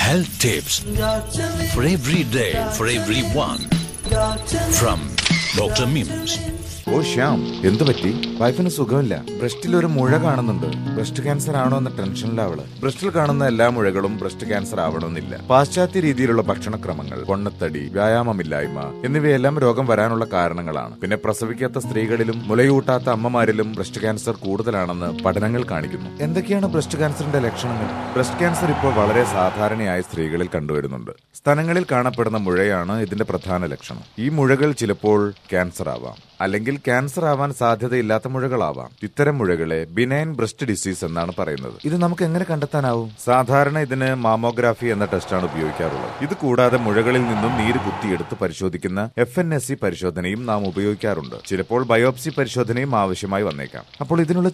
Health tips for every day, for everyone. From Dr. Mims. ഓ ശ്യാം, എന്തു പറ്റി? വൈഫിന് സുഖമില്ല. ബ്രസ്റ്റിൽ ഒരു മുഴ കാണുന്നുണ്ട്. ബ്രസ്റ്റ് ക്യാൻസർ ആണോ എന്ന ടെൻഷനിലാവള്. ബ്രസ്റ്റിൽ കാണുന്ന എല്ലാ മുഴകളും ബ്രസ്റ്റ് ക്യാൻസർ ആവണമെന്നില്ല. പാശ്ചാത്യ രീതിയിലുള്ള ഭക്ഷണക്രമങ്ങൾ, പൊണ്ണത്തടി, വ്യായാമമില്ലായ്മ എന്നിവയെല്ലാം രോഗം വരാനുള്ള കാരണങ്ങളാണ്. പിന്നെ പ്രസവിക്കാത്ത സ്ത്രീകളിലും മുലയൂട്ടാത്ത അമ്മമാരിലും ബ്രസ്റ്റ് ക്യാൻസർ കൂടുതലാണെന്ന് പഠനങ്ങൾ കാണിക്കുന്നു. എന്തൊക്കെയാണ് ബ്രസ്റ്റ് ക്യാൻസറിന്റെ ലക്ഷണങ്ങൾ? ബ്രസ്റ്റ് ക്യാൻസർ ഇപ്പോൾ വളരെ സാധാരണയായി സ്ത്രീകളിൽ കണ്ടുവരുന്നുണ്ട്. സ്തനങ്ങളിൽ കാണപ്പെടുന്ന മുഴയാണ് ഇതിന്റെ പ്രധാന ലക്ഷണം. ഈ മുഴകൾ ചിലപ്പോൾ ക്യാൻസർ ആവാം, അല്ലെങ്കിൽ ക്യാൻസർ ആവാൻ സാധ്യതയില്ലാത്ത മുഴകളാവാം. ഇത്തരം മുഴകളെ ബിനൈൻ ബ്രസ്റ്റ് ഡിസീസ് എന്നാണ് പറയുന്നത്. ഇത് നമുക്ക് എങ്ങനെ കണ്ടെത്താനാവും? സാധാരണ ഇതിന് മാമോഗ്രാഫി എന്ന ടെസ്റ്റാണ് ഉപയോഗിക്കാറുള്ളത്. ഇത് കൂടാതെ മുഴകളിൽ നിന്നും നീര് കുത്തിയെടുത്ത് പരിശോധിക്കുന്ന FNSC പരിശോധനയും നാം ഉപയോഗിക്കാറുണ്ട്. ചിലപ്പോൾ ബയോപ്സി പരിശോധനയും ആവശ്യമായി വന്നേക്കാം. അപ്പോൾ ഇതിനുള്ള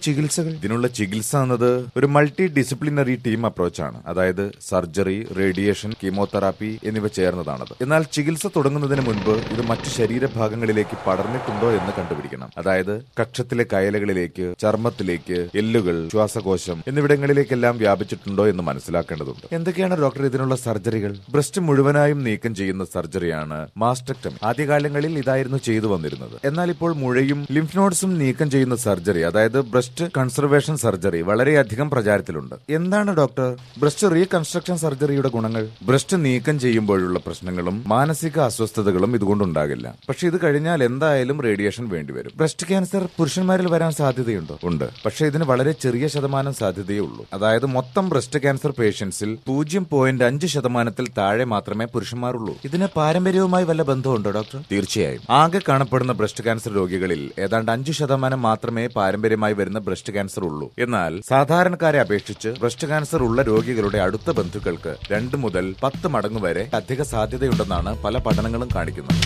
ചികിത്സ എന്നത് ഒരു മൾട്ടി ഡിസിപ്ലിനറി ടീം അപ്രോച്ചാണ്. അതായത് സർജറി, റേഡിയേഷൻ, കീമോതെറാപ്പി എന്നിവ ചേർന്നതാണത്. എന്നാൽ ചികിത്സ തുടങ്ങുന്നതിന് മുൻപ് ഇത് മറ്റു ശരീരഭാഗങ്ങളിലേക്ക് പടർന്നിട്ടുണ്ടോ എന്ന് കണ്ടുപിടിക്കണം. അതായത് കക്ഷത്തിലെ കയലകളിലേക്ക്, ചർമ്മത്തിലേക്ക്, എല്ലുകൾ, ശ്വാസകോശം എന്നിവിടങ്ങളിലേക്കെല്ലാം വ്യാപിച്ചിട്ടുണ്ടോ എന്ന് മനസ്സിലാക്കേണ്ടതുണ്ട്. എന്തൊക്കെയാണ് ഡോക്ടർ ഇതിനുള്ള സർജറികൾ? ബ്രസ്റ്റ് മുഴുവനായും നീക്കം ചെയ്യുന്ന സർജറിയാണ് മാസ്റ്റക്ടമി. ആദ്യകാലങ്ങളിൽ ഇതായിരുന്നു ചെയ്തു വന്നിരുന്നത്. എന്നാൽ ഇപ്പോൾ മുഴയും ലിംഫ് നോഡ്സും നീക്കം ചെയ്യുന്ന സർജറി, അതായത് ബ്രസ്റ്റ് കൺസർവേഷൻ സർജറി, വളരെയധികം പ്രചാരത്തിലുണ്ട്. എന്താണ് ഡോക്ടർ ബ്രസ്റ്റ് റീകൺസ്ട്രക്ഷൻ സർജറിയുടെ ഗുണങ്ങൾ? ബ്രസ്റ്റ് നീക്കം ചെയ്യുമ്പോഴുള്ള പ്രശ്നങ്ങളും മാനസിക അസ്വസ്ഥതകളും ഇതുകൊണ്ടുണ്ടാകില്ല. പക്ഷെ ഇത് കഴിഞ്ഞാൽ എന്തായാലും റേഡിയേഷൻ വേണ്ടിവരും. ബ്രസ്റ്റ് ക്യാൻസർ പുരുഷന്മാരിൽ വരാൻ സാധ്യതയുണ്ടോ? ഉണ്ട്. പക്ഷെ ഇതിന് വളരെ ചെറിയ ശതമാനം സാധ്യതയേ ഉള്ളൂ. അതായത് മൊത്തം ബ്രസ്റ്റ് ക്യാൻസർ പേഷ്യൻസിൽ 0.5% താഴെ മാത്രമേ പുരുഷന്മാരുള്ളൂ. ഇതിന് പാരമ്പര്യവുമായി വല്ല ബന്ധമുണ്ടോ ഡോക്ടർ? തീർച്ചയായും. ആകെ കാണപ്പെടുന്ന ബ്രസ്റ്റ് ക്യാൻസർ രോഗികളിൽ ഏതാണ്ട് 5% മാത്രമേ പാരമ്പര്യമായി വരുന്ന ബ്രസ്റ്റ് ക്യാൻസർ ഉള്ളൂ. എന്നാൽ സാധാരണക്കാരെ അപേക്ഷിച്ച് ബ്രസ്റ്റ് ക്യാൻസർ ഉള്ള രോഗികളുടെ അടുത്ത ബന്ധുക്കൾക്ക് 2 മുതൽ 10 മടങ്ങ് വരെ അധിക സാധ്യതയുണ്ടെന്നാണ് പല പഠനങ്ങളും കാണിക്കുന്നത്.